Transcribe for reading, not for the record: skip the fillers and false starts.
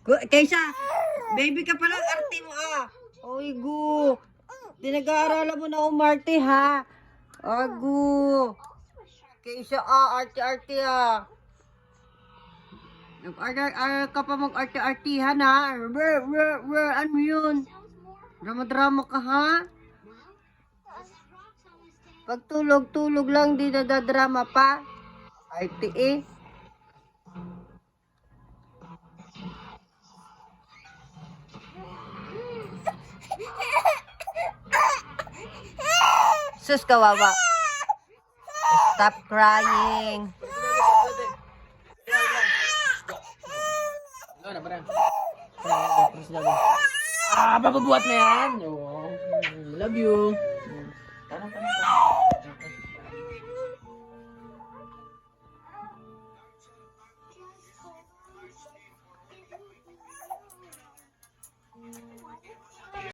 Kaysa, baby ka pala, arte mo ah. Oy, gu. Pinag-aaralan mo na umarte ha. Agu. Kaysa arte-arte ah. Nag-arte ka pa mag-arte-artihan ha. Ano yun? Drama-drama ka ha? Pag tulog lang, di nadadrama pa. Arte eh. Sus, kawawa. Stop crying. Papabuhat na yan. Oh, love you. Tanong.